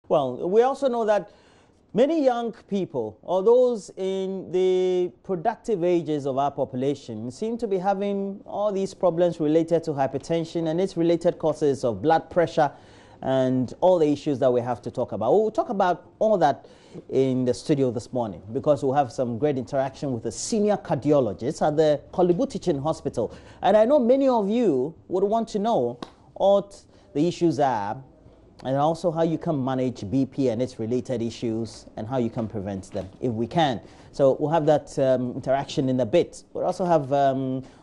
Well, we also know that many young people, or those in the productive ages of our population, seem to be having all these problems related to hypertension and its related causes of blood pressure and all the issues that we have to talk about. We'll talk about all that in the studio this morning because we'll have some great interaction with a senior cardiologist at the Kolibu Teaching Hospital. And I know many of you would want to know what the issues are, and also how you can manage BP and its related issues and how you can prevent them if we can. So we'll have that interaction in a bit. We'll also have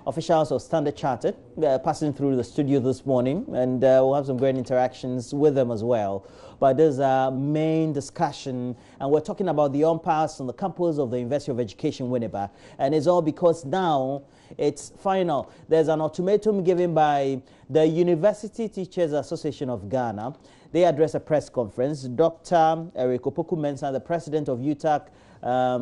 officials of Standard Chartered passing through the studio this morning, and we'll have some great interactions with them as well. But there's a main discussion, and we're talking about the impasse on the campus of the University of Education, Winneba. And it's all because now it's final. There's an ultimatum given by the University Teachers Association of Ghana. They address a press conference. Dr. Eric Opoku-Mensah, the president of UTAG,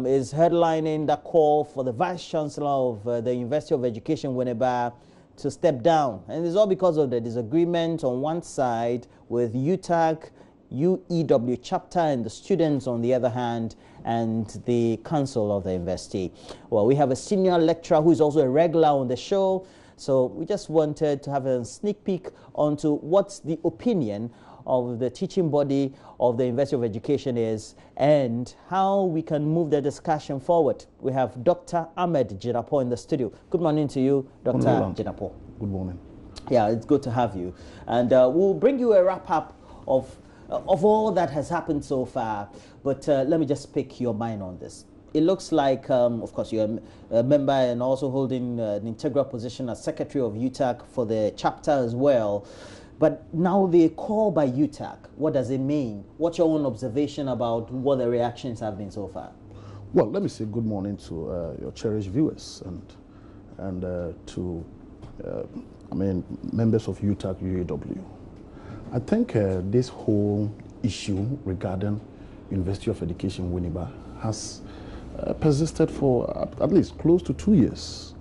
is headlining the call for the Vice-Chancellor of the University of Education, Winneba, to step down. And it's all because of the disagreement on one side with UTAG, UEW chapter, and the students on the other hand, and the council of the university. Well, we have a senior lecturer who is also a regular on the show. So we just wanted to have a sneak peek onto what's the opinion of the teaching body of the University of Education is and how we can move the discussion forward. We have Dr. Ahmed Jinapo in the studio. Good morning to you, Dr. Jinapo. Good morning. Yeah, it's good to have you. And we'll bring you a wrap-up of all that has happened so far. But let me just pick your mind on this. It looks like, of course, you're a member and also holding an integral position as secretary of UTAG for the chapter as well. But now the call by UTAG, what does it mean? What's your own observation about what the reactions have been so far? Well, let me say good morning to your cherished viewers and to members of UTAG UEW. I think this whole issue regarding University of Education Winneba has persisted for at least close to 2 years.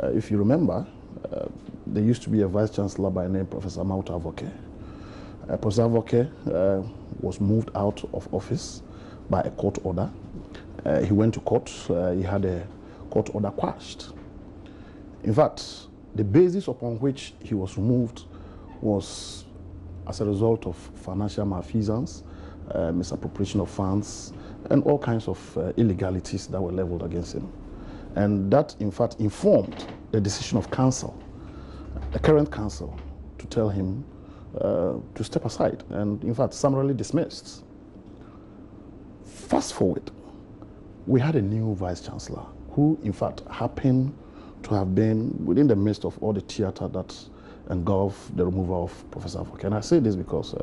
If you remember, there used to be a vice-chancellor by name Professor Avoke. Professor Avoke was moved out of office by a court order. He went to court. He had a court order quashed. In fact, the basis upon which he was removed was as a result of financial malfeasance, misappropriation of funds, and all kinds of illegalities that were leveled against him. And that, in fact, informed the decision of council, the current council, to tell him to step aside and, in fact, summarily dismissed. Fast forward, we had a new vice-chancellor who, in fact, happened to have been within the midst of all the theater that engulfed the removal of Professor Avoke. And I say this because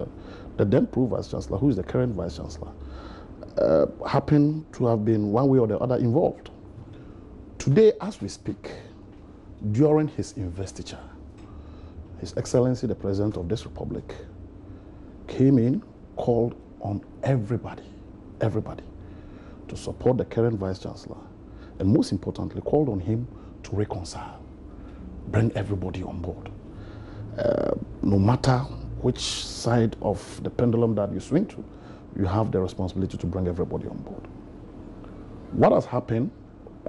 the then pro vice-chancellor, who is the current vice-chancellor, happened to have been one way or the other involved. Today, as we speak, during his investiture, His Excellency, the President of this Republic, came in, called on everybody to support the current Vice-Chancellor, and most importantly, called on him to reconcile, bring everybody on board. No matter which side of the pendulum that you swing to, you have the responsibility to bring everybody on board. What has happened,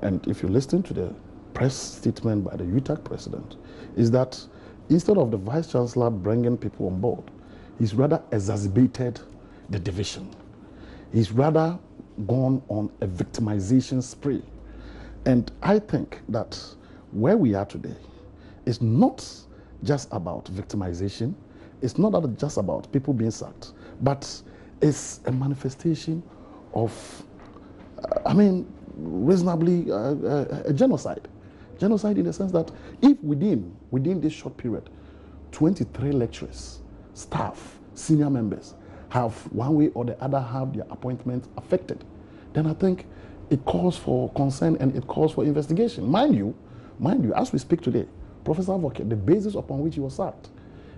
and if you listen to the press statement by the UTAG president, is that instead of the Vice-Chancellor bringing people on board, he's rather exacerbated the division. He's rather gone on a victimization spree. And I think that where we are today is not just about victimization, it's not just about people being sacked, but it's a manifestation of, reasonably a genocide. Genocide in the sense that if within this short period, 23 lecturers, staff, senior members have one way or the other have their appointments affected, then I think it calls for concern and it calls for investigation. Mind you, as we speak today, Professor Avoke, the basis upon which he was sacked,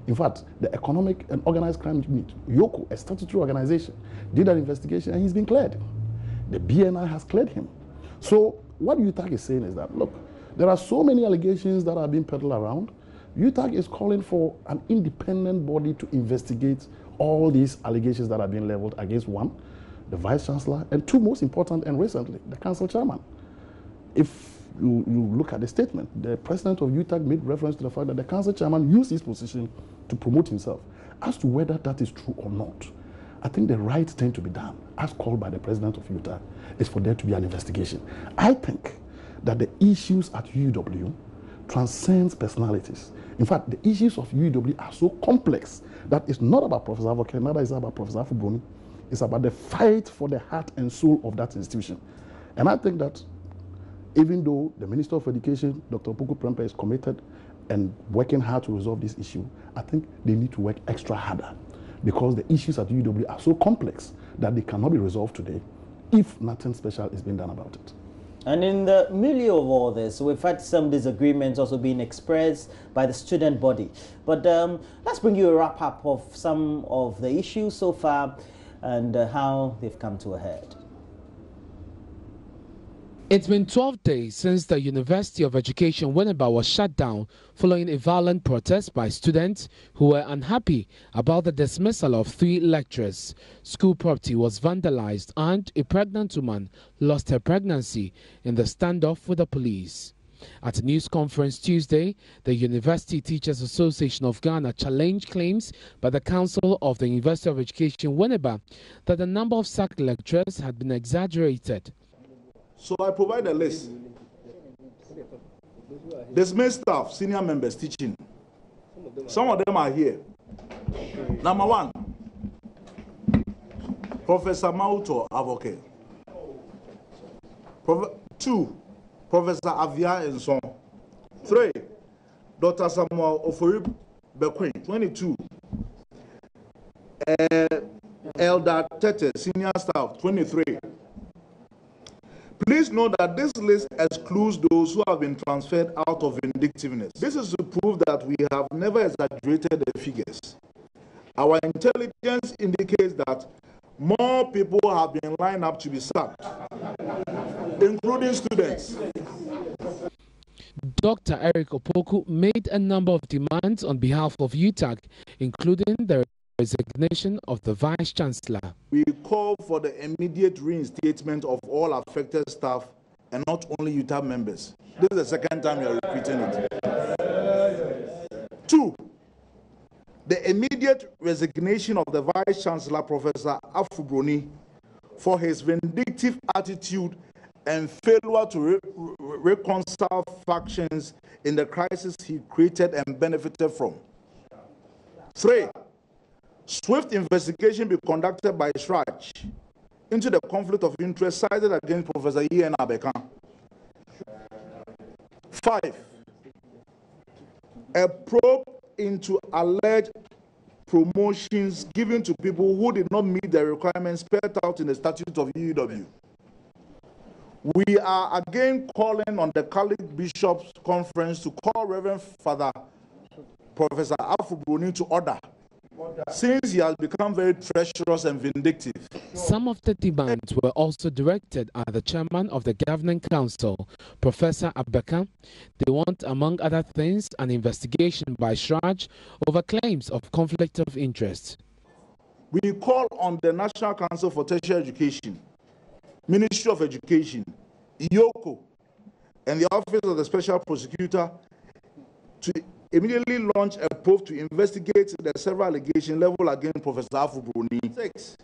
in fact, the Economic and Organized Crime Unit, YOCO, a statutory organization, did an investigation and he's been cleared. The BNI has cleared him. So what UTAG is saying is that, look, there are so many allegations that are being peddled around. UTAG is calling for an independent body to investigate all these allegations that are being leveled against one, the Vice-Chancellor, and two, most important and recently, the Council Chairman. If you look at the statement, the president of UTAG made reference to the fact that the Council Chairman used his position to promote himself. As to whether that is true or not, I think the right thing to be done, as called by the president of UTAG, is for there to be an investigation. I think that the issues at UEW transcends personalities. In fact, the issues of UEW are so complex that it's not about Professor Avoke, neither is it about Professor Afful-Broni. It's about the fight for the heart and soul of that institution. And I think that even though the Minister of Education, Dr. Puku Prempeh, is committed and working hard to resolve this issue, I think they need to work extra harder, because the issues at UEW are so complex that they cannot be resolved today if nothing special is being done about it. And in the milieu of all this, we've had some disagreements also being expressed by the student body. But let's bring you a wrap-up of some of the issues so far and how they've come to a head. It's been 12 days since the University of Education Winneba was shut down following a violent protest by students who were unhappy about the dismissal of 3 lecturers. School property was vandalized and a pregnant woman lost her pregnancy in the standoff with the police. At a news conference Tuesday, the University Teachers Association of Ghana challenged claims by the Council of the University of Education Winneba that the number of sacked lecturers had been exaggerated. So I provide a list. Dismissed staff, senior members teaching. Some of them are here. Number 1, Professor Mauto Avoke. 2, Professor Avia Enson. 3, Dr. Samuel Ofori Bequin, 22. Elder Tete, senior staff, 23. Please note that this list excludes those who have been transferred out of vindictiveness. This is to prove that we have never exaggerated the figures. Our intelligence indicates that more people have been lined up to be sacked, including students. Dr. Eric Opoku made a number of demands on behalf of UTAG, including the resignation of the Vice-Chancellor. We call for the immediate reinstatement of all affected staff and not only UTAG members. This is the second time we are repeating it. 2, the immediate resignation of the Vice-Chancellor, Professor Afful-Broni, for his vindictive attitude and failure to reconcile factions in the crisis he created and benefited from. 3, swift investigation be conducted by SRAJ into the conflict of interest cited against Professor E.N. Abekan. 5, a probe into alleged promotions given to people who did not meet the requirements spelled out in the statute of UEW. We are again calling on the Catholic Bishops' Conference to call Reverend Father Professor Afful-Broni to order, since he has become very treacherous and vindictive. Some of the demands were also directed at the chairman of the Governing Council, Professor Abeka. They want, among other things, an investigation by SRAJ over claims of conflict of interest. We call on the National Council for Tertiary Education, Ministry of Education, IOCO, and the Office of the Special Prosecutor to immediately launch a probe to investigate the several allegations leveled against Professor Afful-Broni. 6,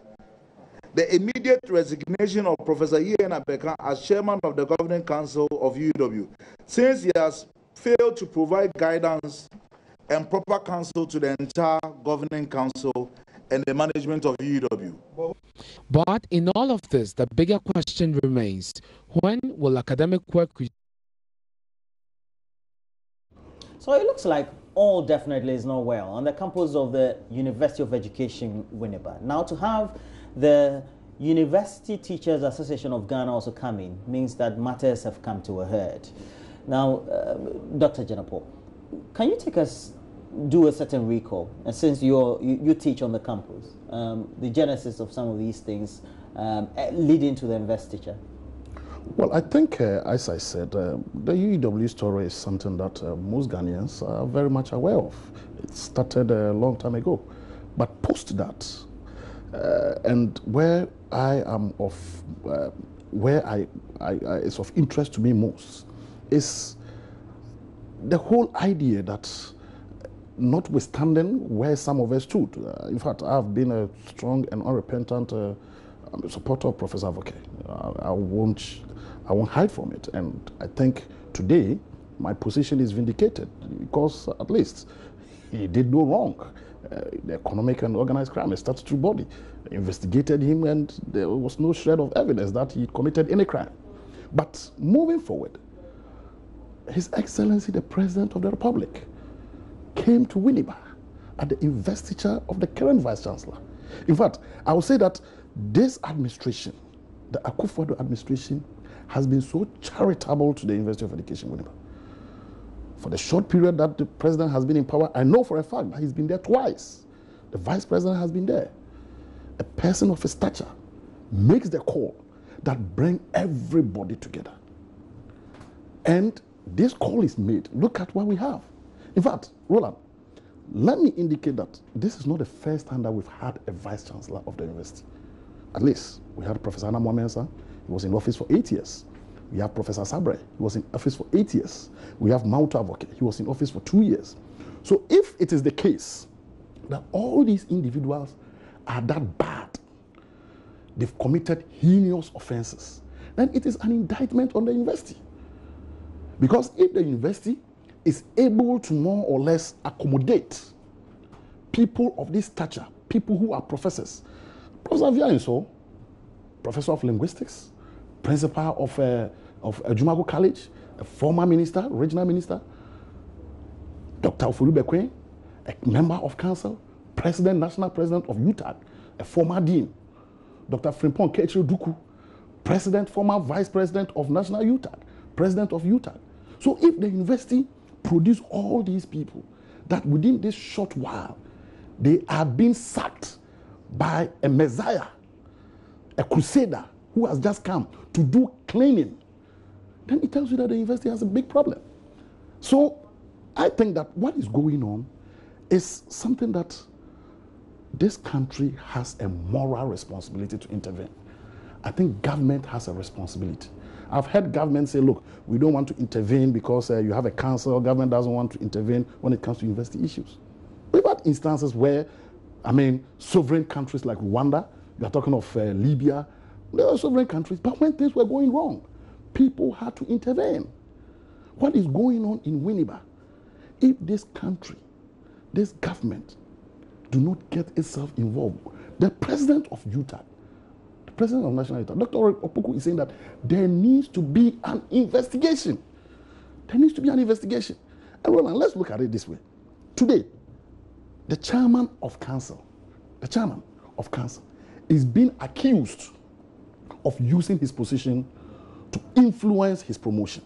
the immediate resignation of Professor E.N. Abeka as chairman of the Governing Council of UEW, since he has failed to provide guidance and proper counsel to the entire Governing Council and the management of UEW. But in all of this, the bigger question remains: when will academic work resume? So it looks like all definitely is not well on the campus of the University of Education Winneba. Now, to have the University Teachers Association of Ghana also come in means that matters have come to a head. Now, Dr. Jenapo, can you take us, do a certain recall, and since you teach on the campus, the genesis of some of these things leading to the investiture? Well, I think, as I said, the UEW story is something that most Ghanaians are very much aware of. It started a long time ago. But post that, and where I am of, where I is of interest to me most, is the whole idea that, notwithstanding where some of us stood, in fact, I've been a strong and unrepentant supporter of Professor Avoke. I won't hide from it. And I think today my position is vindicated because at least he did no wrong. The Economic and Organized Crime, a statutory body, investigated him and there was no shred of evidence that he committed any crime. But moving forward, His Excellency the President of the Republic came to Winneba at the investiture of the current Vice-Chancellor. In fact, I would say that this administration, the Akufo-Addo administration, has been so charitable to the University of Education, Winneba. For the short period that the president has been in power, I know for a fact that he's been there twice. The vice president has been there. A person of his stature makes the call that brings everybody together. And this call is made. Look at what we have. In fact, Roland, let me indicate that this is not the first time that we've had a vice-chancellor of the university. At least, we had Professor Anna Mwamensa. He was in office for 8 years. We have Professor Sabre. He was in office for 8 years. We have Mauta Avoke. He was in office for 2 years. So if it is the case that all these individuals are that bad, they've committed heinous offenses, then it is an indictment on the university. Because if the university is able to more or less accommodate people of this stature, people who are professors, Professor Viainso, Professor of Linguistics, Principal of Jumago College, a former minister, regional minister, Dr. Afful-Broni, a member of council, president, national president of UTAG, a former dean, Dr. Frimpong Ketchel Duku, president, former vice president of national UTAG, president of UTAG. So if the university produce all these people, that within this short while, they are being sacked by a messiah, a crusader who has just come to do cleaning, then it tells you that the university has a big problem. So I think that what is going on is something that this country has a moral responsibility to intervene. I think government has a responsibility. I've heard government say, look, we don't want to intervene because you have a council, government doesn't want to intervene when it comes to university issues. We've had instances where, sovereign countries like Rwanda, you're talking of Libya, they were sovereign countries, but when things were going wrong, people had to intervene. What is going on in Winneba? If this country, this government, do not get itself involved, the president of UTAG, the president of National UTAG, Dr. Opoku is saying that there needs to be an investigation. There needs to be an investigation. And Roland, let's look at it this way. Today, the chairman of council is being accused of using his position to influence his promotion.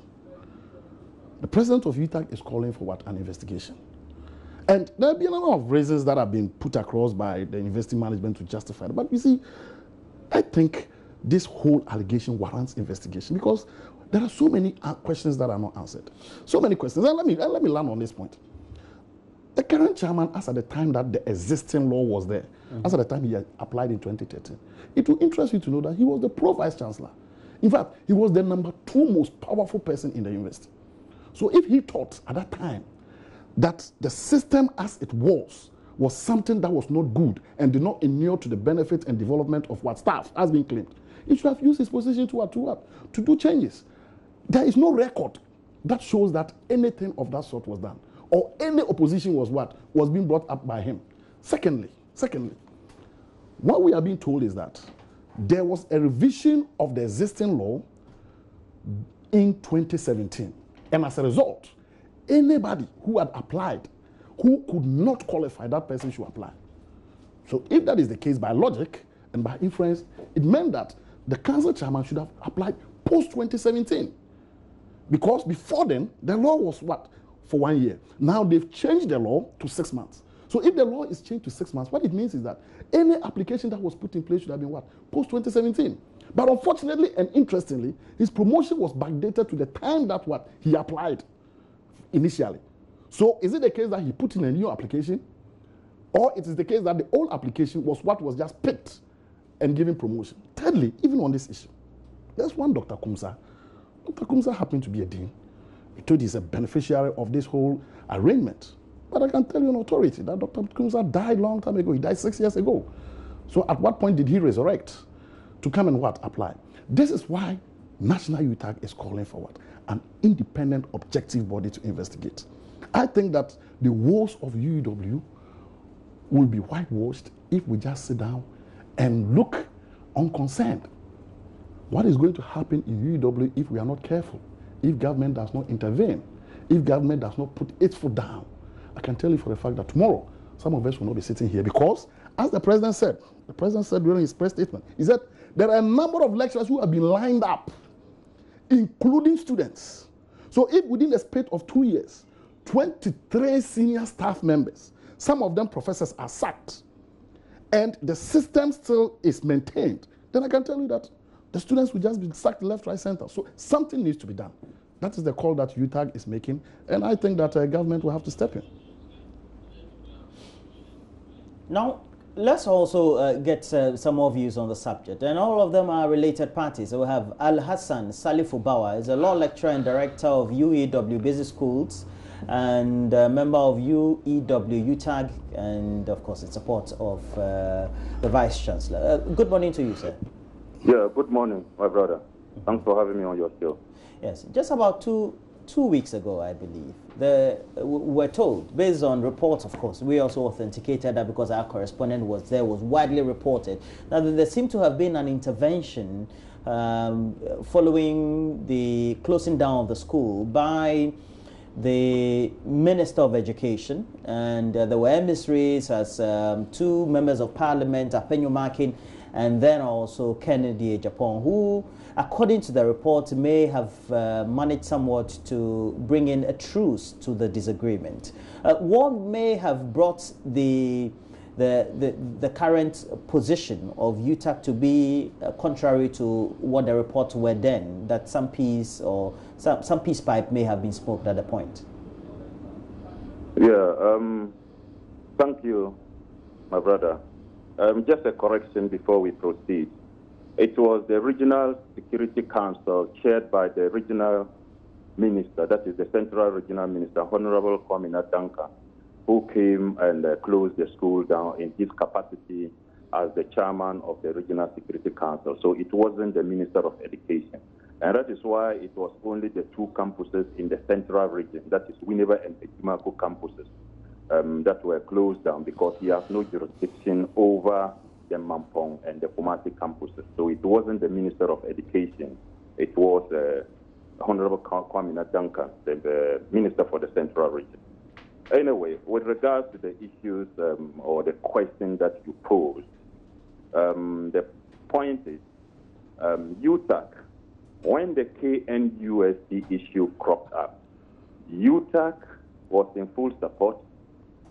The president of UTAG is calling for what? An investigation. And there have been a lot of reasons that have been put across by the university management to justify it. But you see, I think this whole allegation warrants investigation because there are so many questions that are not answered. So many questions. And let me land on this point. The current chairman, as at the time that the existing law was there, as at the time he had applied in 2013, it will interest you to know that he was the pro-vice-chancellor. In fact, he was the #2 most powerful person in the university. So if he thought at that time that the system as it was something that was not good and did not inure to the benefit and development of what staff has been claimed, he should have used his position to do changes. There is no record that shows that anything of that sort was done or any opposition was being brought up by him. Secondly, what we are being told is that there was a revision of the existing law in 2017. And as a result, anybody who had applied who could not qualify, that person should apply. So if that is the case, by logic and by inference, it meant that the council chairman should have applied post-2017. Because before then, the law was what? For 1 year. Now they've changed the law to 6 months. So if the law is changed to 6 months, what it means is that any application that was put in place should have been what? Post-2017. But unfortunately and interestingly, his promotion was backdated to the time that he applied initially. So is it the case that he put in a new application, or it is the case that the old application was what was just picked and given promotion? Thirdly, even on this issue, there's one Dr. Kumsa. Dr. Kumsa happened to be a dean. He told he's a beneficiary of this whole arrangement. But I can tell you in authority that Dr. Kumsa died a long time ago. He died 6 years ago. So at what point did he resurrect to come and apply? This is why National UTAG is calling for an independent, objective body to investigate. I think that the woes of UEW will be whitewashed if we just sit down and look unconcerned. What is going to happen in UEW if we are not careful? If government does not intervene, if government does not put its foot down, I can tell you for a fact that tomorrow, some of us will not be sitting here because, as the president said during his press statement, he said there are a number of lecturers who have been lined up, including students. So if within the space of 2 years, 23 senior staff members, some of them professors, are sacked, and the system still is maintained, then I can tell you that the students will just be sacked left, right, center. So something needs to be done. That is the call that UTAG is making, and I think that government will have to step in. Now, let's also get some more views on the subject, and all of them are related parties. So we have Al-Hassan Salifubawa, is a law lecturer and director of UEW Business Schools, and a member of UEW UTAG, and of course in support of the Vice-Chancellor. Good morning to you, sir. Yeah, good morning, my brother. Thanks for having me on your show. Yes, just about two weeks ago, I believe, we're told, based on reports, of course, we also authenticated that because our correspondent was there, was widely reported, that there seemed to have been an intervention following the closing down of the school by the Minister of Education, and there were emissaries as 2 members of Parliament, Apenyo Makin, and then also Kennedy Japan, who, according to the report, may have managed somewhat to bring in a truce to the disagreement. What may have brought the current position of UTAG to be contrary to what the reports were then, that some peace or some peace pipe may have been smoked at the point? Yeah, thank you, my brother. Just a correction before we proceed. It was the Regional Security Council chaired by the regional minister, that is the Central Regional Minister, Honorable Kwamina Duncan, who came and closed the school down in his capacity as the chairman of the Regional Security Council. So it wasn't the Minister of Education. And that is why it was only the 2 campuses in the central region, that is Winneba and Ekimaku campuses, that were closed down because he has no jurisdiction over the Mampong and the Kumasi campuses. So it wasn't the Minister of Education. It was Honorable Kwamina Duncan, the Minister for the Central Region. Anyway, with regards to the issues or the question that you posed, the point is, UTAG, when the KNUST issue cropped up, UTAG was in full support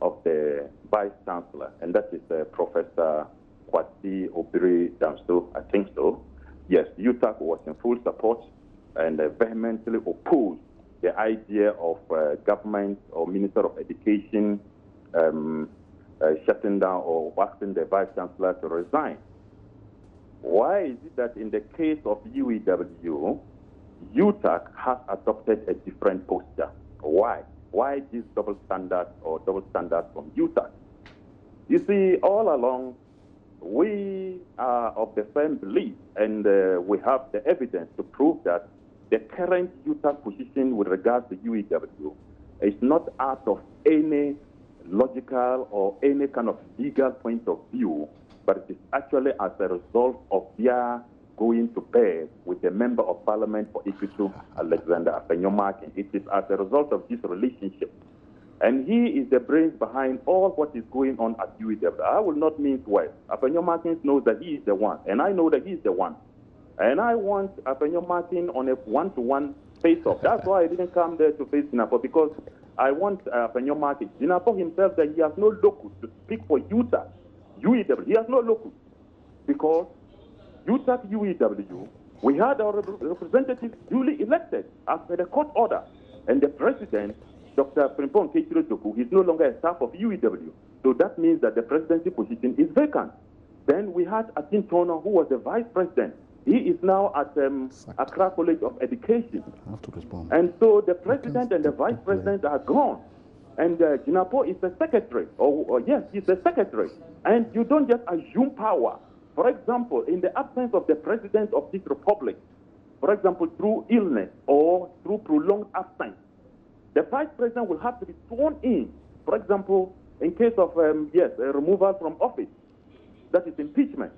of the Vice-Chancellor, and that is Professor Kwasi Obiri Damso, I think so. Yes, UTAG was in full support and vehemently opposed the idea of government or Minister of Education shutting down or asking the Vice-Chancellor to resign. Why is it that in the case of UEW, UTAG has adopted a different posture? Why? Why this double standard or double standard from UTAG? You see, all along, we are of the firm belief, and we have the evidence to prove that the current UTAG position with regards to UEW is not out of any logical or any kind of legal point of view, but it is actually as a result of their going to bed with the Member of Parliament for Ikutu, Alexander Apenyo-Makin. It is as a result of this relationship. And he is the brains behind all what is going on at UEW. I will not mince words. Apenyo-Makin knows that he is the one, and I know that he is the one. And I want Apenyo-Makin on a one-to-one face-off. That's why I didn't come there to face Dinapo, because I want Apenyo-Makin. Dinapo himself that he has no locus to speak for UTAG, UEW. He has no locus because UTAG UEW, we had our representatives duly elected as per the court order. And the president, Dr. Frimpong Kechiro-Doku, is no longer a staff of UEW. So that means that the presidency position is vacant. Then we had Akin Tono, who was the vice president. He is now at Accra College of Education. I have to respond. And so the president and the vice president are gone. And Jinapo is the secretary. Yes, he's the secretary. And you don't just assume power. For example, in the absence of the president of this republic, for example, through illness or through prolonged absence, the vice president will have to be sworn in. For example, in case of, a removal from office, that is impeachment.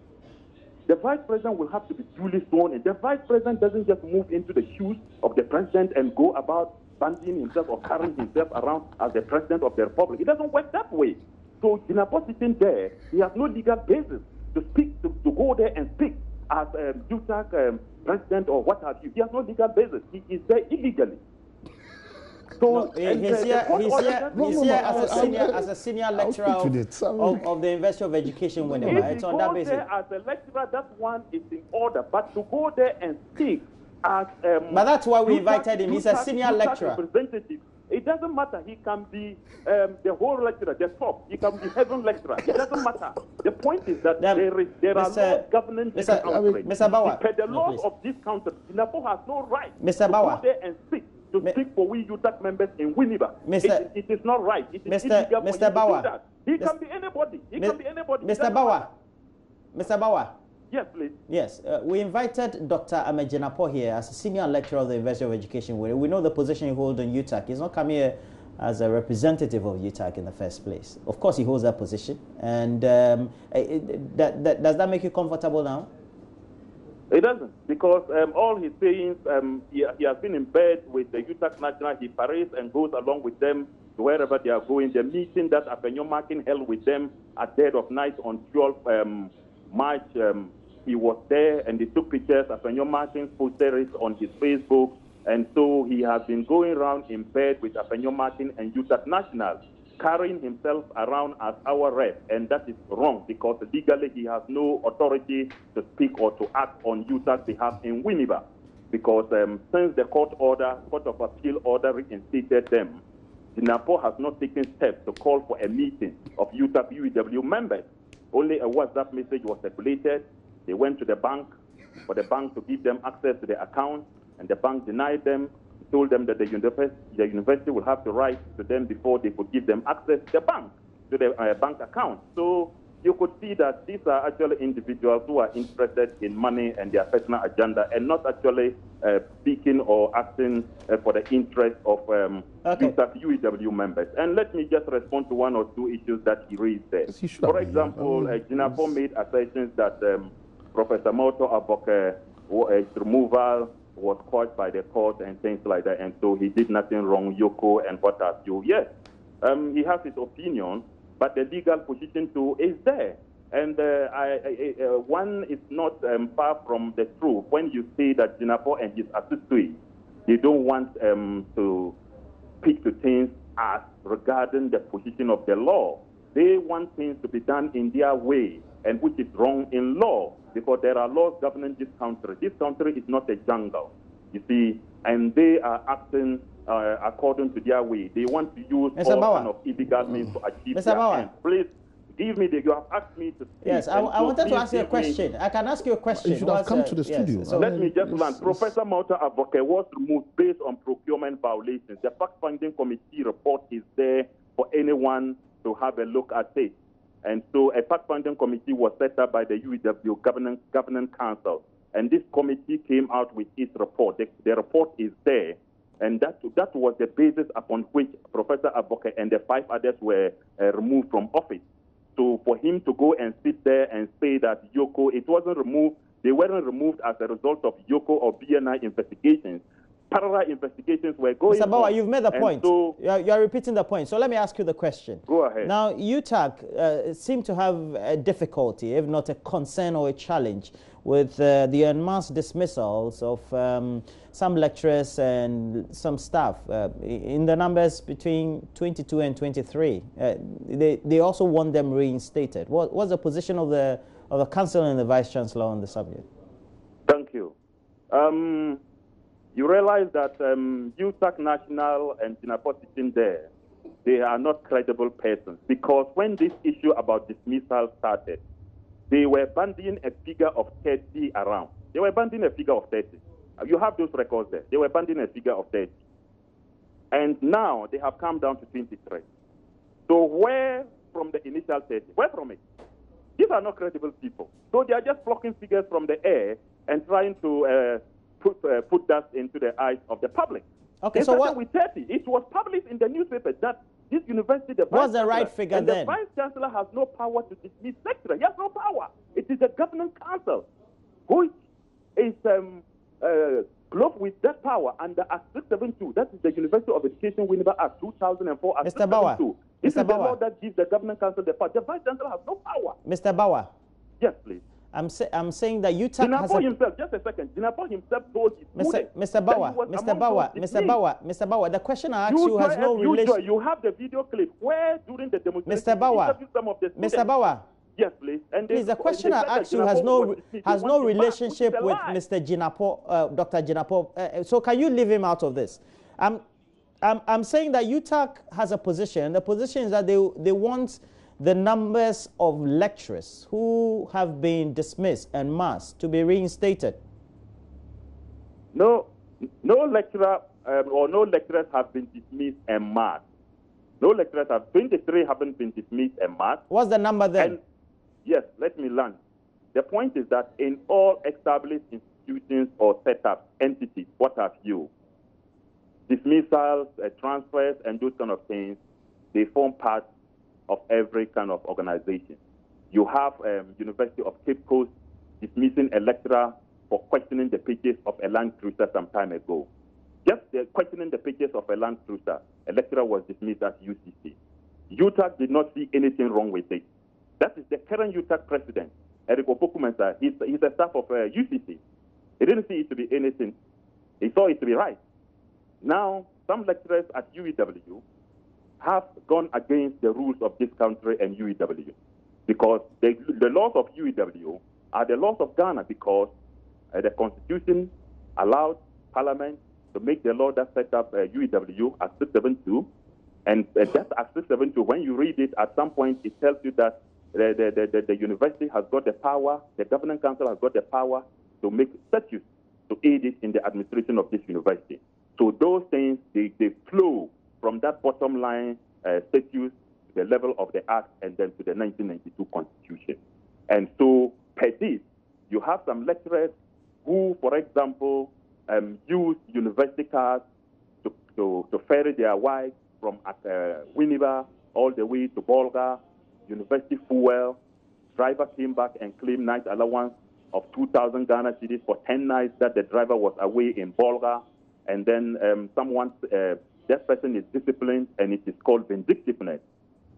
The vice president will have to be duly sworn in. The vice president doesn't just move into the shoes of the president and go about bandying himself or carrying himself around as the president of the republic. It doesn't work that way. So Jinapo sitting there, he has no legal basis to speak, to go there and speak as UTAG president or what have you. He has no legal basis. He is there illegally. So he's here as a senior lecturer of the University of Education. Whenever it's on that basis. As a lecturer, that one is in order. But to go there and speak as but that's why we invited him. He's a senior lecturer. Representative. It doesn't matter. He can be the whole lecturer, the top. He can be heaven lecturer. It doesn't matter. The point is that there are laws governing this country. Mr. Bauer, the laws of this country. Singapore has no right Mr. to Bauer. go there and speak. To speak for we UTAG members in Winneba. It is not right. It is illegal for Mr. Bauer. to do that. He can be anybody. He can be anybody. Mr. Bauer. Mr. Bauer. Yes, please. Yes, we invited Dr. Ahmed Jinapo here as a senior lecturer of the University of Education. We know the position he holds in UTAG. He's not come here as a representative of UTAG in the first place. Of course, he holds that position. And does that make you comfortable now? It doesn't, because all he's saying, he has been in bed with the UTAG National. He parades and goes along with them to wherever they are going. The meeting that Afenyo Martin held with them at dead of night on 12 March, he was there and they took pictures. Afenyo Martin posted it on his Facebook. And so he has been going around in bed with Afenyo Martin and UTAG National, carrying himself around as our rep, and that is wrong because legally he has no authority to speak or to act on UTAG's behalf in Winneba. Because since the Court of Appeal order reinstated them, Jinapo has not taken steps to call for a meeting of UTAG UEW members. Only a WhatsApp message was circulated. They went to the bank for the bank to give them access to the account, and the bank denied them. Told them that the university would have to write to them before they could give them access to the bank account. So you could see that these are actually individuals who are interested in money and their personal agenda, and not actually speaking or acting for the interest of UEW members. And let me just respond to one or two issues that he raised there. For example, Jinapo made assertions that Professor Moto Aboke's removal was caused by the court and things like that, and so he did nothing wrong, Yoko and what have you. Yes, he has his opinion, but the legal position too is there. And one is not far from the truth when you say that Jinapo and his associates, they don't want to speak to things as regarding the position of the law. They want things to be done in their way, and which is wrong in law, because there are laws governing this country. This country is not a jungle, you see, and they are acting according to their way. They want to use all kind of illegal means to achieve their end. Please give me you have asked me to speak. Yes, I wanted to ask you a question. I can ask you a question. You should have come to the studio. Yes, so let me just learn. Professor Mauta Avoke was removed based on procurement violations. The fact-finding committee report is there for anyone to have a look at it. And so a fact-finding committee was set up by the UEW Governing Council. And this committee came out with its report. The report is there. And that was the basis upon which Professor Avoke and the 5 others were removed from office. So for him to go and sit there and say that Yoko, it wasn't removed, they weren't removed as a result of Yoko or BNI investigations. parallel investigations were going Mr. Bawa, on. you've made the point. So you're repeating the point. So let me ask you the question. Go ahead. Now, UTAG seem to have a difficulty, if not a concern or a challenge, with the en masse dismissals of some lecturers and some staff in the numbers between 22 and 23. They also want them reinstated. What's the position of the Council and the Vice-Chancellor on the subject? Thank you. You realize that UTAG National and Singapore sitting there, they are not credible persons, because when this issue about dismissal started, they were bandying a figure of 30 around. They were bandying a figure of 30. You have those records there. They were bandying a figure of 30. And now they have come down to 23. So where from the initial 30? Where from it? These are not credible people. So they are just plucking figures from the air and trying to put that into the eyes of the public. Okay, they so what? With 30, it was published in the newspaper that this university, What's the right figure and then? The Vice-Chancellor has no power to dismiss lecturer. He has no power. It is the governing council who is clothed with that power under Act 672. That is the University of Education Winneba Act 2004. Act Mr. Bawa. This Mr. is the Bawa. law that gives the governing council the power. The Vice-Chancellor has no power. Mr. Bawa. Yes, please. I'm saying that UTAG has himself, just a second. Jinapo himself told his Mr. Bawa, the question I asked you has no relation. You have the video clip where during the demonstration, Mr. Bawa, Mr. Bawa. Yes, please. And please, the question I asked you has no relationship with Mr. Jinapo, Dr. Jinapo. So can you leave him out of this? I'm saying that UTAG has a position. The position is that they want the numbers of lecturers who have been dismissed en masse to be reinstated. No lecturer or no lecturers have been dismissed en masse. No lecturers have, 23 haven't been dismissed en masse. What's the number then? And yes, let me learn. The point is that in all established institutions or setups, entities, what have you, dismissals, transfers, and those kind of things, they form part of every kind of organization. You have University of Cape Coast dismissing a lecturer for questioning the pages of a land cruiser some time ago. Just questioning the pages of a land cruiser, a lecturer was dismissed at UCC. UTAG did not see anything wrong with it. That is the current UTAG president, Eric Opoku-Mensah. He's a staff of UCC. He didn't see it to be anything. He saw it to be right. Now, some lecturers at UEW have gone against the rules of this country and UEW, because the laws of UEW are the laws of Ghana, because the Constitution allowed Parliament to make the law that set up UEW Act 672, and that Act 672, when you read it, at some point it tells you that the university has got the power, the governing council has got the power to make statutes to aid it in the administration of this university. So those things, they flow from that bottom line statutes to the level of the Act and then to the 1992 Constitution. And so, per this, you have some lecturers who, for example, use university cars to ferry their wives from Winneba all the way to Bolga, university fuel. Driver came back and claimed night allowance of 2,000 Ghana cedis for 10 nights that the driver was away in Bolga. And then that person is disciplined, and it is called vindictiveness.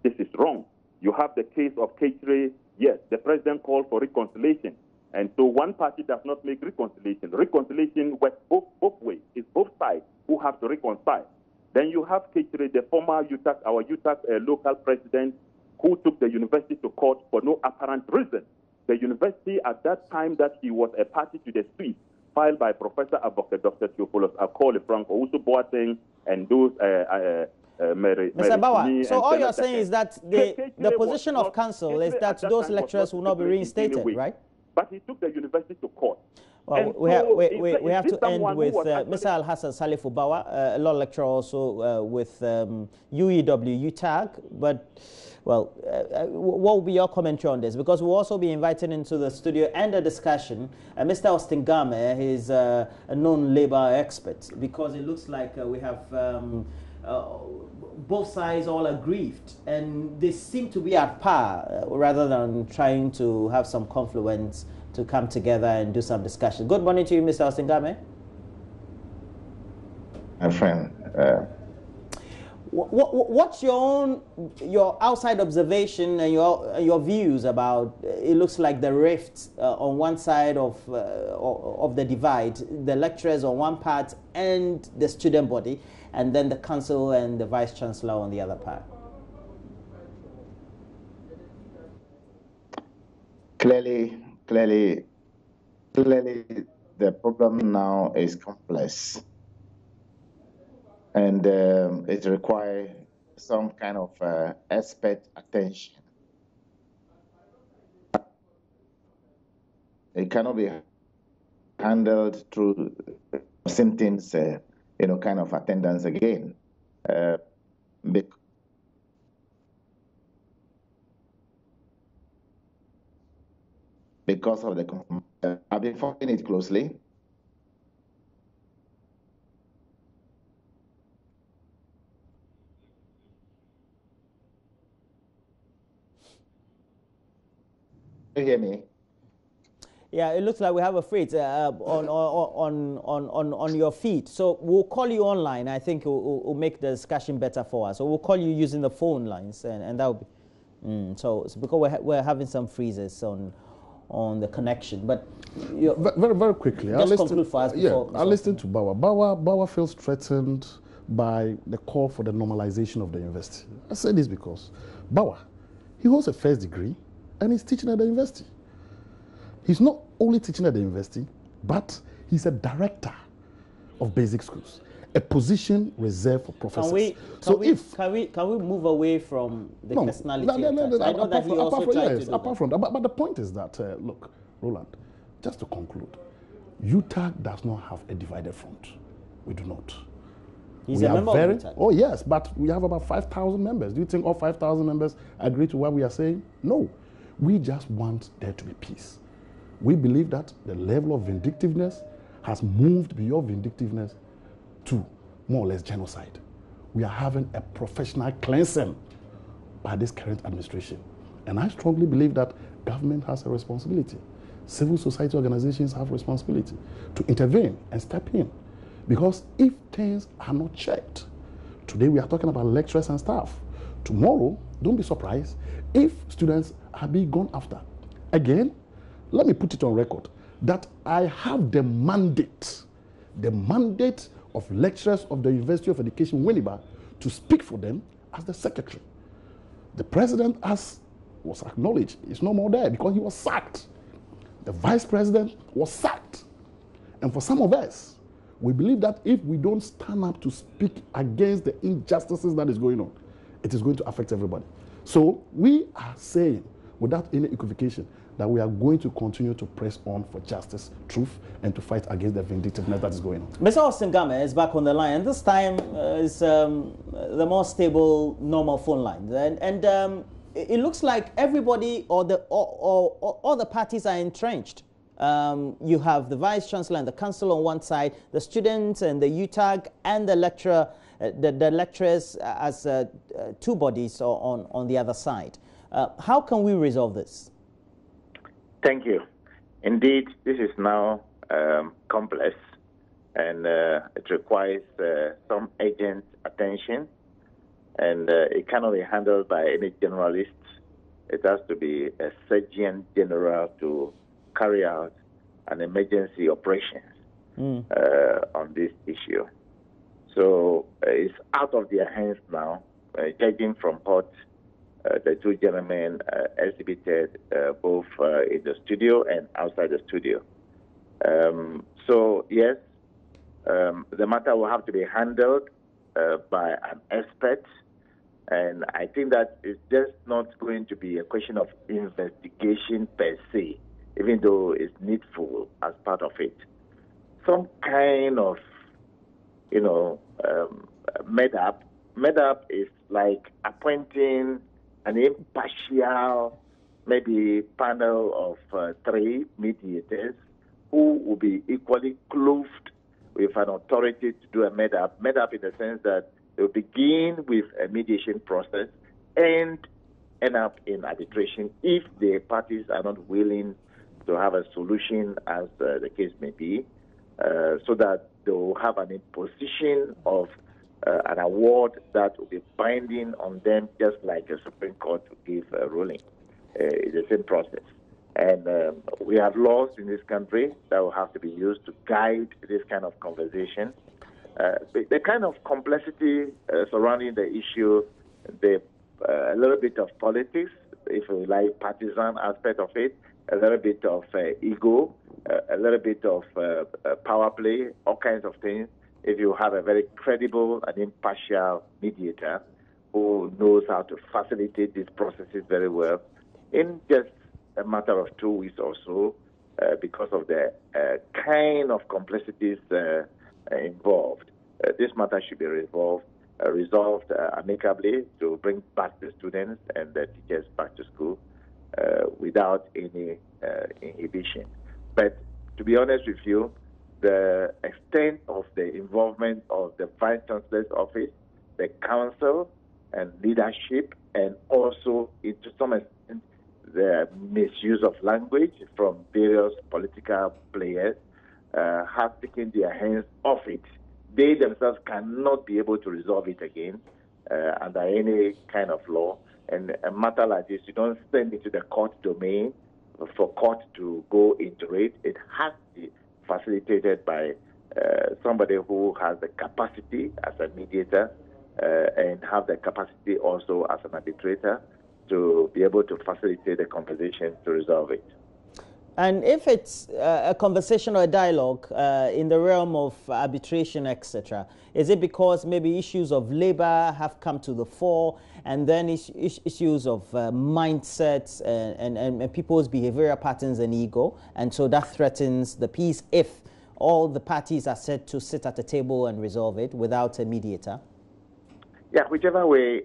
This is wrong. You have the case of Ketre. Yes, the president called for reconciliation. And so one party does not make reconciliation. Reconciliation works both ways. It's both sides who have to reconcile. Then you have Ketre, the former UTAG, our UTAG local president, who took the university to court for no apparent reason. The university, at that time that he was a party to the suit filed by Professor Advocate Dr. Theophilus Akole Franco, Usu Boateng, and those Mr. Bawa, so all you're saying is that the position of council is that those lecturers will not be reinstated, right? But he took the university to court. Well, we have to end with Mr. Al-Hassan Salifu Bawa, a law lecturer also with UEW, UTAG. But, well, what will be your commentary on this? Because we'll also be inviting into the studio and a discussion Mr. Austin Game. He's a known labor expert, because it looks like we have both sides all aggrieved, and they seem to be at par rather than trying to have some confluence to come together and do some discussion. Good morning to you, Mr. Austin Game. friend. What's your outside observation and your views about? It looks like the rift on one side of the divide, the lecturers on one part and the student body, and then the council and the vice-chancellor on the other part. Clearly, the problem now is complex, and it requires some kind of expert attention. It cannot be handled through symptoms, kind of attendance again. Because of the, I've been following it closely. You hear me? Yeah, it looks like we have a freeze on your feed. So we'll call you online. I think we'll make the discussion better for us. So we'll call you using the phone lines, and that will be. So because we're having some freezes on the connection, but very, very quickly. Just conclude for us. I listened to Bawa. Bawa feels threatened by the call for the normalization of the university. I say this because Bawa, he holds a first degree and he's teaching at the university. He's not only teaching at the university, but he's a director of basic schools, a position reserved for professors. Can we move away from the personality? I know that he also tried to do that. Apart from that, but the point is that, look, Roland, just to conclude, UTAG does not have a divided front. We do not. He's a member of UTAG. Oh, yes, but we have about 5,000 members. Do you think all 5,000 members agree to what we are saying? No. We just want there to be peace. We believe that the level of vindictiveness has moved beyond vindictiveness to more or less genocide. We are having a professional cleansing by this current administration. And I strongly believe that government has a responsibility. Civil society organizations have a responsibility to intervene and step in. Because if things are not checked, today we are talking about lecturers and staff. Tomorrow, don't be surprised if students are being gone after. Again, let me put it on record that I have the mandate of lecturers of the University of Education, Winneba, to speak for them as the secretary. The president, as was acknowledged, is no more there because he was sacked. The vice president was sacked. And for some of us, we believe that if we don't stand up to speak against the injustices that is going on, it is going to affect everybody. So we are saying, without any equivocation, that we are going to continue to press on for justice, truth, and to fight against the vindictiveness that is going on. Mr. Austin Game is back on the line, and this time is the more stable, normal phone line. And it looks like everybody or all the parties are entrenched. You have the Vice-Chancellor and the Council on one side, the students and the UTAG, and the lecturer, the lecturers as two bodies on the other side. How can we resolve this? Thank you. Indeed, this is now complex, and it requires some urgent attention, and it cannot be handled by any generalist. It has to be a surgeon general to carry out an emergency operation on this issue. So it's out of their hands now, judging from what the two gentlemen exhibited both in the studio and outside the studio. So yes, the matter will have to be handled by an expert, and I think that it's just not going to be a question of investigation per se, even though it's needful as part of it. Some kind of, med-up. Med-up is like appointing an impartial, maybe panel of 3 mediators who will be equally clothed with an authority to do a med-up. Med-up in the sense that they will begin with a mediation process and end up in arbitration if the parties are not willing to have a solution, as the case may be, so that they will have an imposition of an award that will be binding on them, just like a Supreme Court to give a ruling. It's the same process. And we have laws in this country that will have to be used to guide this kind of conversation. The kind of complexity surrounding the issue, a little bit of politics, if we like, partisan aspect of it, a little bit of ego, a little bit of power play, all kinds of things. If you have a very credible and impartial mediator who knows how to facilitate these processes very well, in just a matter of 2 weeks or so, because of the kind of complexities involved, this matter should be resolved amicably to bring back the students and the teachers back to school without any inhibition. But to be honest with you, the extent of the involvement of the Vice-Chancellor's office, the council and leadership, and also to some extent the misuse of language from various political players have taken their hands off it. They themselves cannot be able to resolve it again under any kind of law. And a matter like this, you don't send it to the court domain for court to go into it. It has to be facilitated by somebody who has the capacity as a mediator and have the capacity also as an arbitrator to be able to facilitate the conversation to resolve it. And if it's a conversation or a dialogue in the realm of arbitration, etc., is it because maybe issues of labor have come to the fore, and then issues of mindsets and people's behavioral patterns and ego, and so that threatens the peace if all the parties are said to sit at a table and resolve it without a mediator? Yeah, whichever way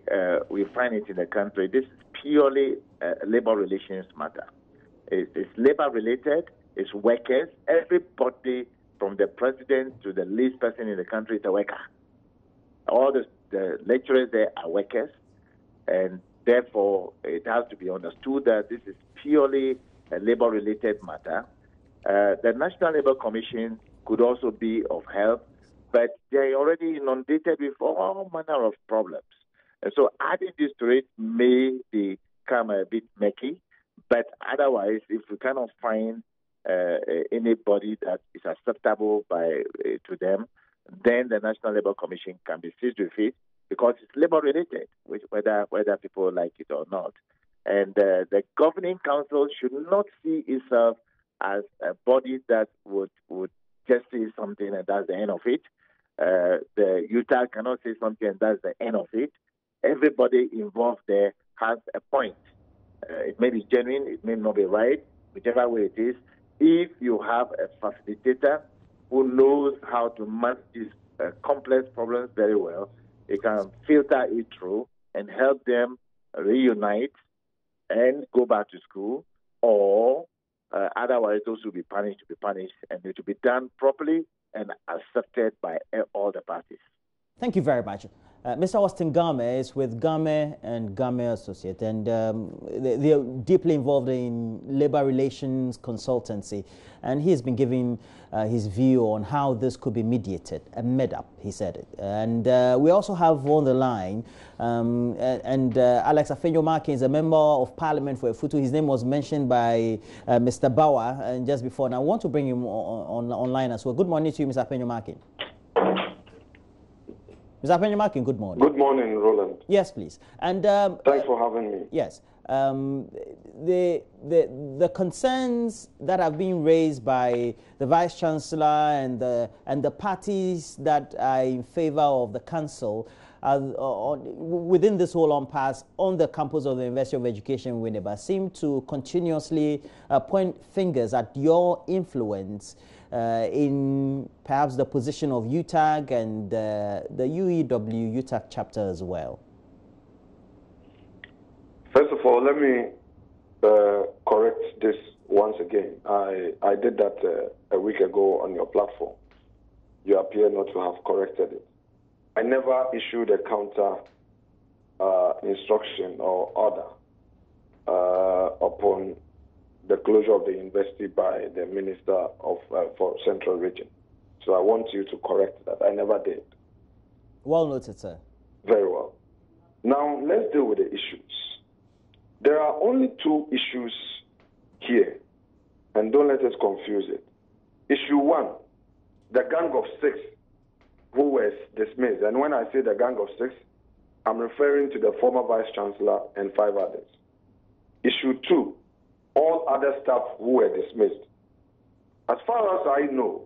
we find it in the country, this is purely a labor relations matter. It's labor-related, it's workers. Everybody from the president to the least person in the country is a worker. All the lecturers there are workers, and therefore it has to be understood that this is purely a labor-related matter. The National Labour Commission could also be of help, but they're already inundated with all manner of problems. And so adding this to it may become a bit murky. But otherwise, if we cannot find anybody that is acceptable to them, then the National Labour Commission can be seized with it because it's labor-related, whether people like it or not. And the governing council should not see itself as a body that would just say something and that's the end of it. The UTAG cannot say something and that's the end of it. Everybody involved there has a point. It may be genuine, it may not be right, whichever way it is. If you have a facilitator who knows how to manage these complex problems very well, it can filter it through and help them reunite and go back to school, or otherwise those who will be punished, and it will be done properly and accepted by all the parties. Thank you very much. Mr. Austin Game is with Game and Game Associate, and they are deeply involved in labor relations consultancy, and he has been giving his view on how this could be mediated and made up, he said it. And we also have on the line, Alex Afful-Broni is a member of Parliament for Efutu. His name was mentioned by Mr. Bauer and just before, and I want to bring him online as well. Good morning to you, Mr. Afful-Broni. Mr. Afful-Broni, good morning. Good morning, Roland. Yes, please. And thanks for having me. Yes. The concerns that have been raised by the Vice-Chancellor and the parties that are in favor of the council within this whole impasse on the campus of the University of Education, Winneba, seem to continuously point fingers at your influence in perhaps the position of UTAG and the UEW UTAG chapter as well. First of all, let me correct this once again. I did that a week ago on your platform. You appear not to have corrected it. I never issued a counter instruction or order upon the closure of the university by the Minister for Central Region. So I want you to correct that. I never did. Well noted, sir. Very well. Now, let's deal with the issues. There are only two issues here, and don't let us confuse it. Issue one, the gang of 6 who was dismissed. And when I say the gang of 6, I'm referring to the former Vice-Chancellor and 5 others. Issue 2, all other staff who were dismissed. As far as I know,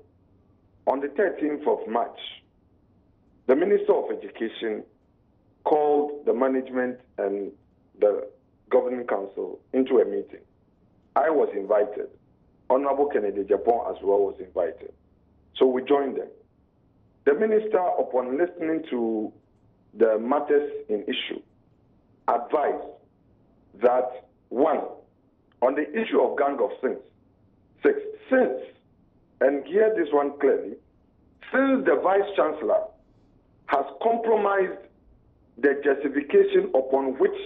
on the 13th of March, the Minister of Education called the management and the Governing Council into a meeting. I was invited. Honorable Kennedy Japan as well was invited. So we joined them. The minister, upon listening to the matters in issue, advised that, 1, on the issue of gang of 6, since, and hear this one clearly, since the Vice-Chancellor has compromised the justification upon which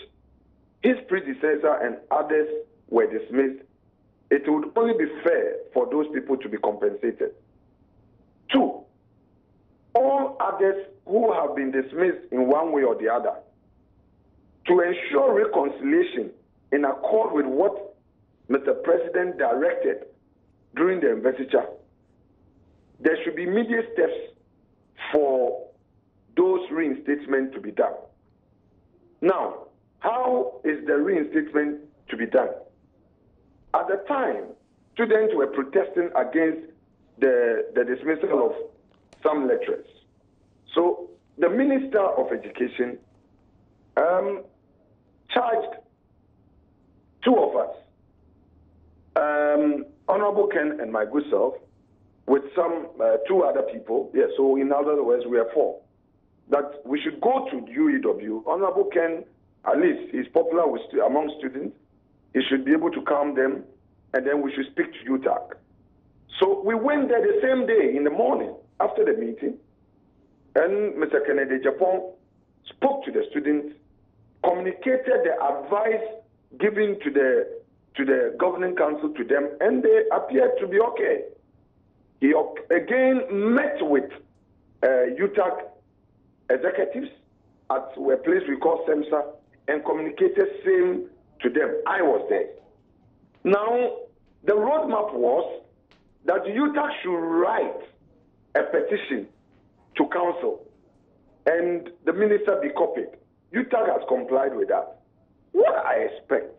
his predecessor and others were dismissed, it would only be fair for those people to be compensated. 2, all others who have been dismissed in one way or the other, to ensure reconciliation in accord with what Mr. President directed during the investiture, there should be immediate steps for those reinstatements to be done. Now, how is the reinstatement to be done? At the time, students were protesting against the dismissal of some lecturers. So the Minister of Education charged 2 of us, Honorable Ken and my good self, with some 2 other people. Yeah, so in other words, we are 4. That we should go to UEW. Honorable Ken, at least he's popular with among students. He should be able to calm them, and then we should speak to UTAG. So we went there the same day in the morning after the meeting, and Mr. Kennedy Japan spoke to the students, communicated the advice given to the governing council to them, and they appeared to be okay. He again met with UTAG executives at a place we call SEMSA and communicated same to them. I was there. Now, the roadmap was that UTAG should write a petition to council and the minister be copied. UTAG has complied with that. What I expect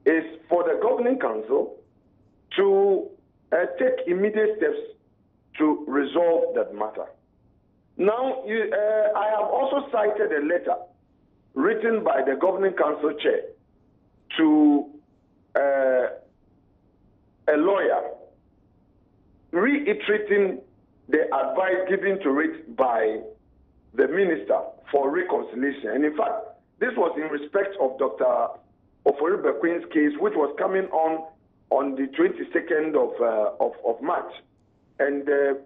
is for the governing council to take immediate steps to resolve that matter. Now, I have also cited a letter written by the governing council chair to a lawyer reiterating the advice given to it by the minister for reconciliation. And in fact, this was in respect of Dr. Afful-Broni's case, which was coming on the 22nd of March. And the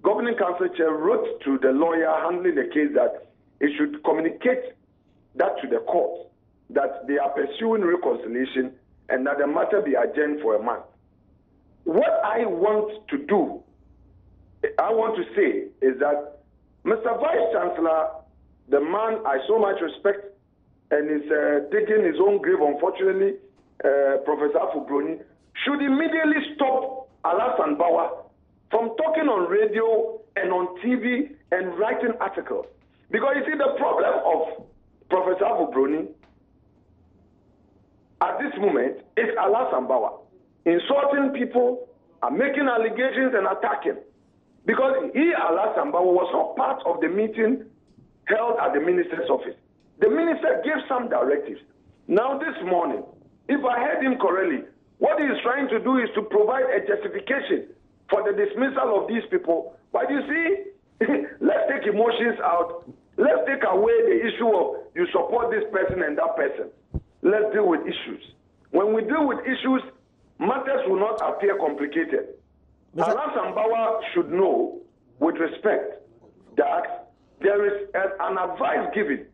governing council chair wrote to the lawyer handling the case that it should communicate that to the court, that they are pursuing reconciliation and that the matter be adjourned for a month. What I want to do, I want to say is that Mr. Vice-Chancellor, the man I so much respect and is digging his own grave, unfortunately, Professor Afful-Broni, should immediately stop Alassane Bawa from talking on radio and on TV and writing articles. Because you see, the problem of Professor Afful-Broni at this moment is Alassane Bawa insulting people and making allegations and attacking. Because he, Alassane Bawa, was not part of the meeting held at the minister's office. The minister gave some directives. Now this morning, if I heard him correctly, what he is trying to do is to provide a justification for the dismissal of these people. But you see, let's take emotions out. Let's take away the issue of you support this person and that person. Let's deal with issues. When we deal with issues, matters will not appear complicated. Alassane Bawa should know, with respect, that there is an advice given,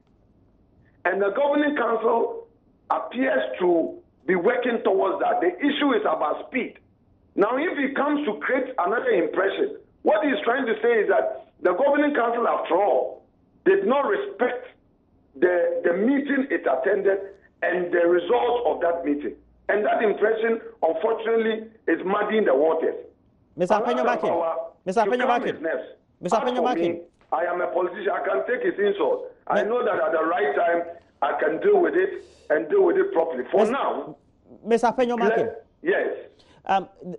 and the governing council appears to be working towards that. The issue is about speed. Now, if he comes to create another impression What he's trying to say is that the governing council, after all, did not respect the meeting it attended and the result of that meeting. And that impression, unfortunately, is muddying the waters. Mr. Apenyo-Makin. Mr. Apenyo-Makin. Mr. Apenyo-Makin. I am a politician. I can take his insult. I know that at the right time, I can deal with it and deal with it properly. For now, Mr. Apenyo-Makin. Yes.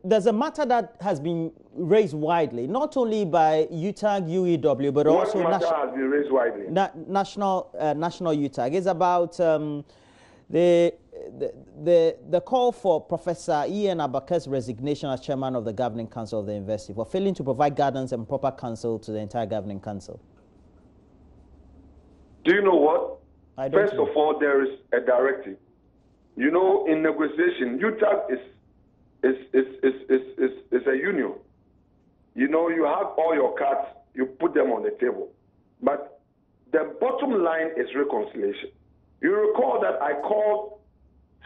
There's a matter that has been raised widely, not only by UTAG, UEW, but what also matter has been raised widely? national UTAG. It's about the call for Professor Ian Abacha's resignation as chairman of the governing council of the university for failing to provide guidance and proper counsel to the entire governing council. Do you know what? First know. of all, there is a directive. You know, in negotiation, UTAG is a union. You know, you have all your cards, you put them on the table. But the bottom line is reconciliation. You recall that I called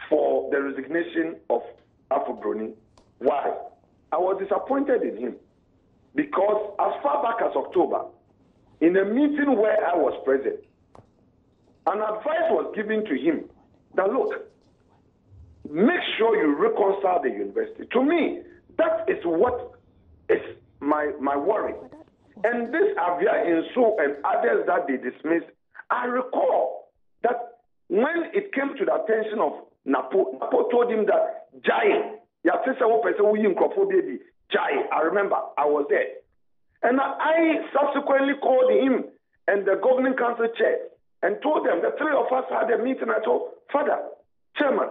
for the resignation of Afful-Broni. Why? I was disappointed in him because as far back as October, in a meeting where I was present, an advice was given to him that, look, make sure you reconcile the university. To me, that is what is my worry. And this Avia Insu and others that they dismissed, I recall that when it came to the attention of Napo told him that Jai, I remember I was there. And I subsequently called him and the governing council chair and told them, the three of us had a meeting. I told, Father, Chairman,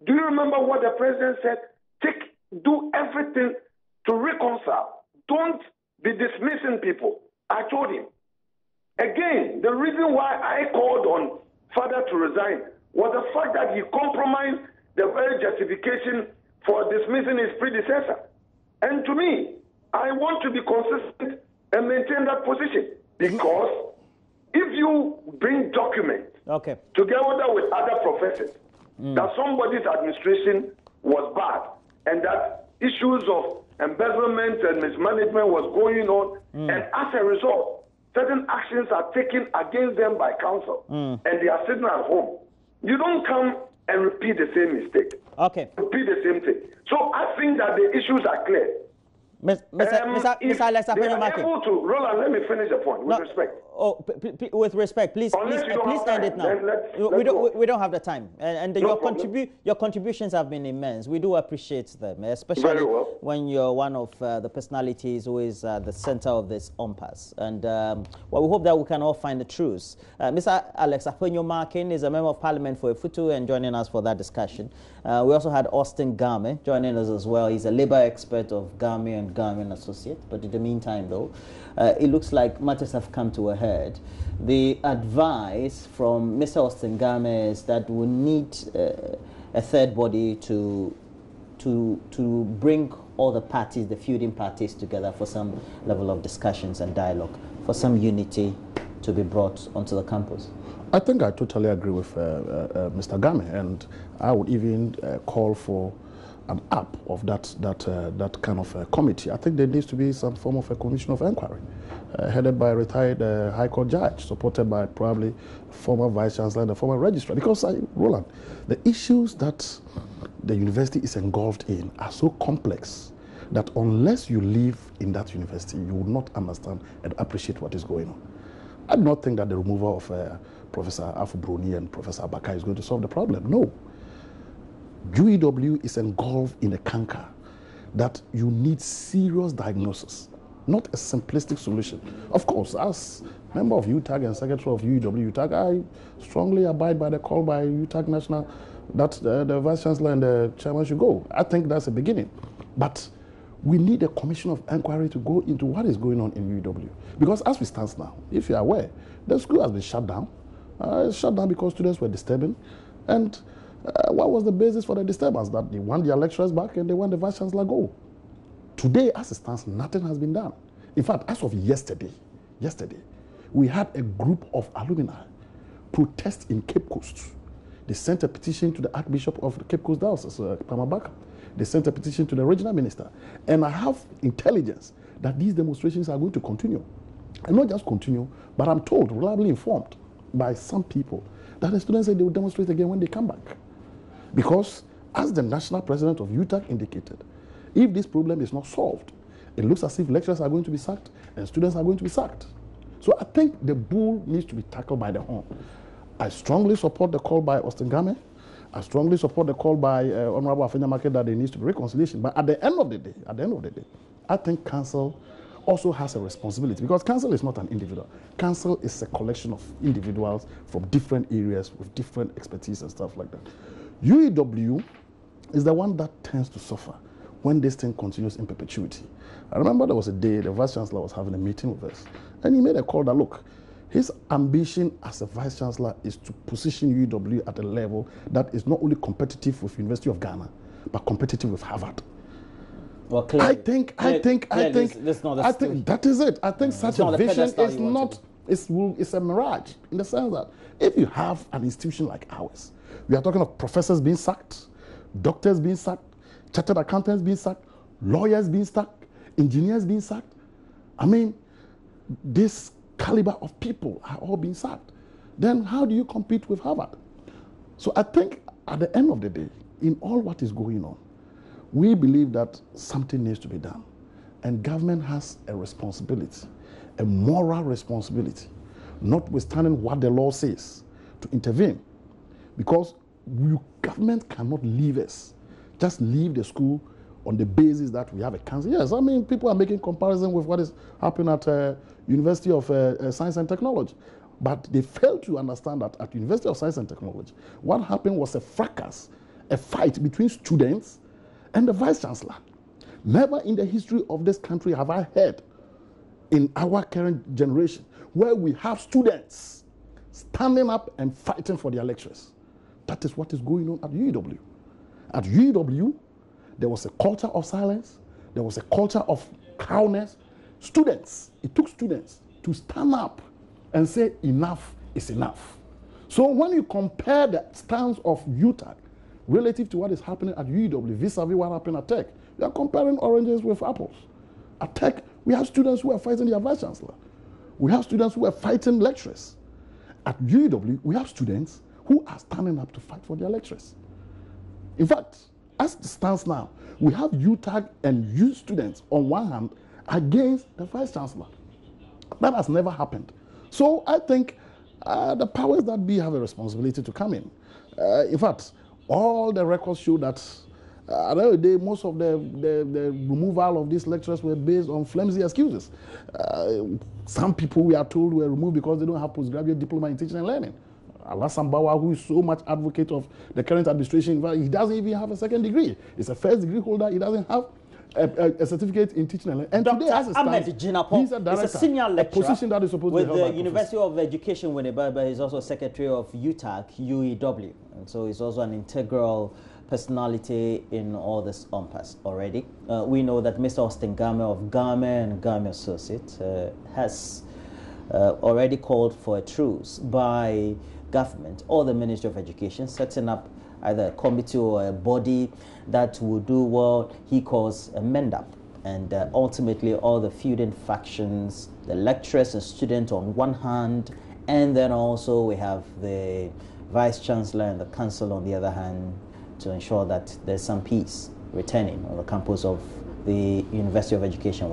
do you remember what the president said? Do everything to reconcile. Don't be dismissing people. I told him. Again, the reason why I called on Father to resign was the fact that he compromised the very justification for dismissing his predecessor. And to me, I want to be consistent and maintain that position because if you bring documents together with other professors that somebody's administration was bad and that issues of embezzlement and mismanagement was going on, and as a result, certain actions are taken against them by council, and they are sitting at home. You don't come and repeat the same mistake. Repeat the same thing. So I think that the issues are clear. Mr. Alex Apenyo-Makin. Roland, let me finish the point with respect. With respect, please end it now. We don't have the time, and your contributions have been immense. We do appreciate them, especially when you're one of the personalities who is the center of this impasse. And we hope that we can all find the truth. Mr. Alex Apenyo-Makin is a member of Parliament for Efutu and joining us for that discussion. We also had Austin Game joining us as well. He's a labor expert of Game and Game Associate. But in the meantime, though, it looks like matters have come to a head. The advice from Mr. Austin Game is that we need a third body to bring all the parties, the feuding parties, together for some level of discussions and dialogue, for some unity to be brought onto the campus. I think I totally agree with Mr. Game, and I would even call for an app of that kind of committee. I think there needs to be some form of a commission of inquiry, headed by a retired High Court judge, supported by probably former Vice-Chancellor and the former registrar. Because, Roland, the issues that the university is engulfed in are so complex that unless you live in that university, you will not understand and appreciate what is going on. I do not think that the removal of Professor Afful-Broni and Professor Abacha is going to solve the problem. No. UEW is engulfed in a canker that you need serious diagnosis, not a simplistic solution. Of course, as member of UTAG and secretary of UEW-UTAG, I strongly abide by the call by UTAG National that the Vice-Chancellor and the chairman should go. I think that's a beginning. But we need a commission of inquiry to go into what is going on in UEW. Because as we stand now, if you're aware, the school has been shut down. It's shut down because students were disturbing. And what was the basis for the disturbance? That they want their lecturers back and they want the Vice-Chancellor go. Today, as it stands, nothing has been done. In fact, as of yesterday, we had a group of alumni protest in Cape Coast. They sent a petition to the Archbishop of the Cape Coast Diocese, Pamabaka. They sent a petition to the regional minister. And I have intelligence that these demonstrations are going to continue. And not just continue, but I'm told, reliably informed by some people, that the students say they will demonstrate again when they come back. Because, as the national president of UTAG indicated, if this problem is not solved, it looks as if lecturers are going to be sacked and students are going to be sacked. So I think the bull needs to be tackled by the horn. I strongly support the call by Austin Game. I strongly support the call by Honorable Afenya-Market that there needs to be reconciliation. But at the end of the day, I think council also has a responsibility, because council is not an individual. Council is a collection of individuals from different areas with different expertise and stuff like that. UEW is the one that tends to suffer when this thing continues in perpetuity. I remember there was a day the Vice-Chancellor was having a meeting with us, and he made a call that, look, his ambition as a Vice-Chancellor is to position UEW at a level that is not only competitive with University of Ghana, but competitive with Harvard. Well, clearly, I think that is it. I think such a vision is not, it's a mirage, in the sense that if you have an institution like ours, we are talking of professors being sacked, doctors being sacked, chartered accountants being sacked, lawyers being sacked, engineers being sacked. I mean, this caliber of people are all being sacked. Then how do you compete with Harvard? So I think at the end of the day, in all what is going on, we believe that something needs to be done. And government has a responsibility, a moral responsibility, notwithstanding what the law says, to intervene. Because government cannot leave us, just leave the school on the basis that we have a council. Yes, I mean, people are making comparison with what is happening at University of Science and Technology. But they fail to understand that at University of Science and Technology, what happened was a fracas, a fight between students and the Vice-Chancellor. Never in the history of this country have I heard in our current generation where we have students standing up and fighting for their lecturers. That is what is going on at UEW. At UEW, there was a culture of silence. There was a culture of cowardice. Students, it took students to stand up and say enough is enough. So when you compare the stance of UTAG relative to what is happening at UEW vis-a-vis what happened at Tech, you are comparing oranges with apples. At Tech, we have students who are fighting their Vice-Chancellor. We have students who are fighting lecturers. At UEW, we have students who are standing up to fight for their lecturers. In fact, as it stands now, we have UTAG and U students on one hand against the Vice-Chancellor. That has never happened. So I think the powers that be have a responsibility to come in. In fact, all the records show that at the end of the day, most of the removal of these lecturers were based on flimsy excuses. Some people, we are told, were removed because they don't have postgraduate diploma in teaching and learning. Alasambawa, who is so much advocate of the current administration, he doesn't even have a second degree. He's a first degree holder. He doesn't have a certificate in teaching and learning. And Dr. today, as it stands, he's a director, he's a senior lecturer, a position that is supposed with to be held the University of Education, but he's also secretary of UTAG, UEW. And so he's also an integral personality in all this Impasse already. We know that Mr. Austin Game of Game and Game Associates has already called for a truce by government or the Ministry of Education, setting up either a committee or a body that will do what he calls a mend-up. And ultimately all the feuding factions, the lecturers and students on one hand, and then also we have the Vice-Chancellor and the Council on the other hand, to ensure that there's some peace returning on the campus of the University of Education.